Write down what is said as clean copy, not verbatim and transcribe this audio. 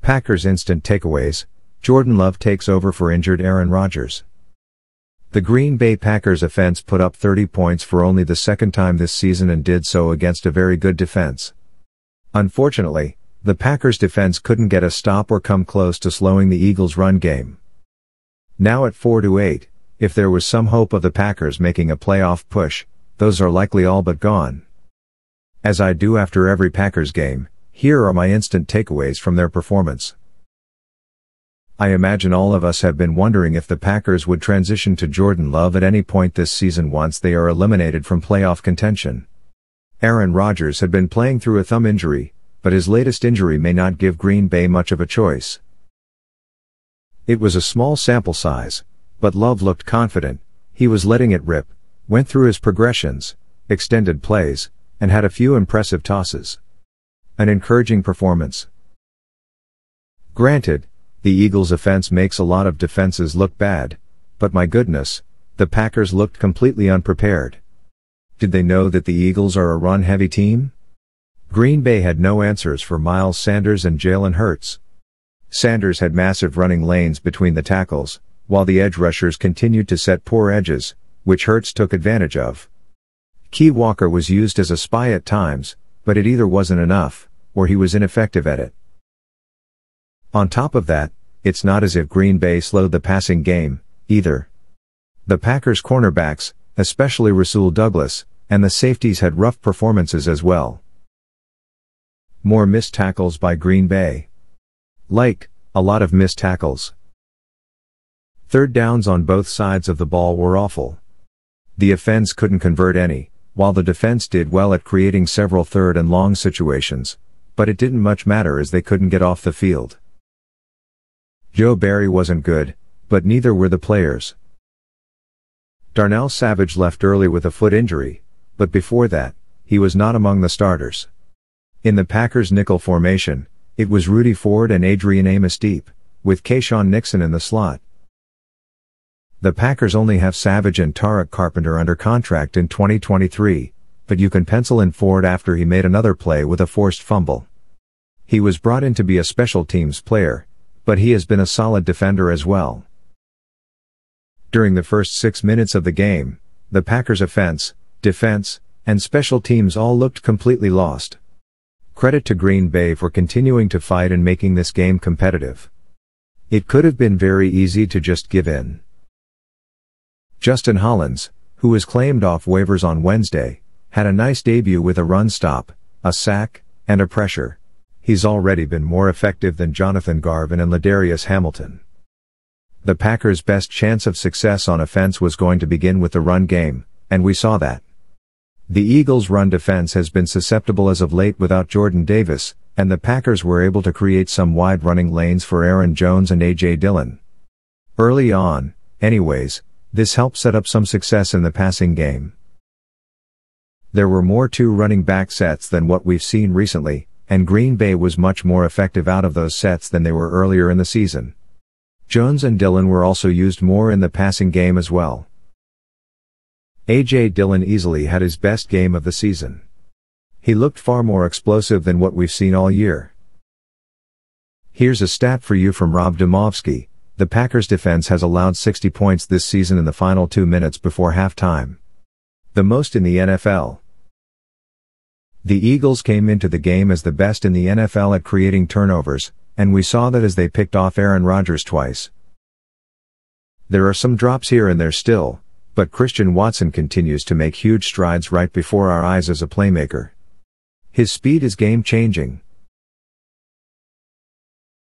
Packers instant takeaways. Jordan Love takes over for injured Aaron Rodgers. The Green Bay Packers offense put up 30 points for only the second time this season and did so against a very good defense. Unfortunately, the Packers defense couldn't get a stop or come close to slowing the Eagles' run game. Now at 4-8, if there was some hope of the Packers making a playoff push, those are likely all but gone. As I do after every Packers game, here are my instant takeaways from their performance. I imagine all of us have been wondering if the Packers would transition to Jordan Love at any point this season once they are eliminated from playoff contention. Aaron Rodgers had been playing through a thumb injury, but his latest injury may not give Green Bay much of a choice. It was a small sample size, but Love looked confident. He was letting it rip, went through his progressions, extended plays, and had a few impressive tosses. An encouraging performance. Granted, the Eagles' offense makes a lot of defenses look bad, but my goodness, the Packers looked completely unprepared. Did they know that the Eagles are a run-heavy team? Green Bay had no answers for Miles Sanders and Jalen Hurts. Sanders had massive running lanes between the tackles, while the edge rushers continued to set poor edges, which Hurts took advantage of. Key Walker was used as a spy at times, but it either wasn't enough, or he was ineffective at it. On top of that, it's not as if Green Bay slowed the passing game, either. The Packers' cornerbacks, especially Rasul Douglas, and the safeties had rough performances as well. More missed tackles by Green Bay. A lot of missed tackles. Third downs on both sides of the ball were awful. The offense couldn't convert any, while the defense did well at creating several third and long situations, but it didn't much matter as they couldn't get off the field. Joe Barry wasn't good, but neither were the players. Darnell Savage left early with a foot injury, but before that, he was not among the starters. In the Packers' nickel formation, it was Rudy Ford and Adrian Amos-Deep, with Kayshawn Nixon in the slot. The Packers only have Savage and Tariq Carpenter under contract in 2023, but you can pencil in Ford after he made another play with a forced fumble. He was brought in to be a special teams player, but he has been a solid defender as well. During the first 6 minutes of the game, the Packers' offense, defense, and special teams all looked completely lost. Credit to Green Bay for continuing to fight and making this game competitive. It could have been very easy to just give in. Justin Hollins, who was claimed off waivers on Wednesday, had a nice debut with a run stop, a sack, and a pressure. He's already been more effective than Jonathan Garvin and Ladarius Hamilton. The Packers' best chance of success on offense was going to begin with the run game, and we saw that. The Eagles' run defense has been susceptible as of late without Jordan Davis, and the Packers were able to create some wide running lanes for Aaron Jones and A.J. Dillon. Early on, anyways, this helped set up some success in the passing game. There were more two running back sets than what we've seen recently, and Green Bay was much more effective out of those sets than they were earlier in the season. Jones and Dillon were also used more in the passing game as well. A.J. Dillon easily had his best game of the season. He looked far more explosive than what we've seen all year. Here's a stat for you from Rob Demovsky. The Packers' defense has allowed 60 points this season in the final 2 minutes before halftime. The most in the NFL. The Eagles came into the game as the best in the NFL at creating turnovers, and we saw that as they picked off Aaron Rodgers twice. There are some drops here and there still, but Christian Watson continues to make huge strides right before our eyes as a playmaker. His speed is game-changing,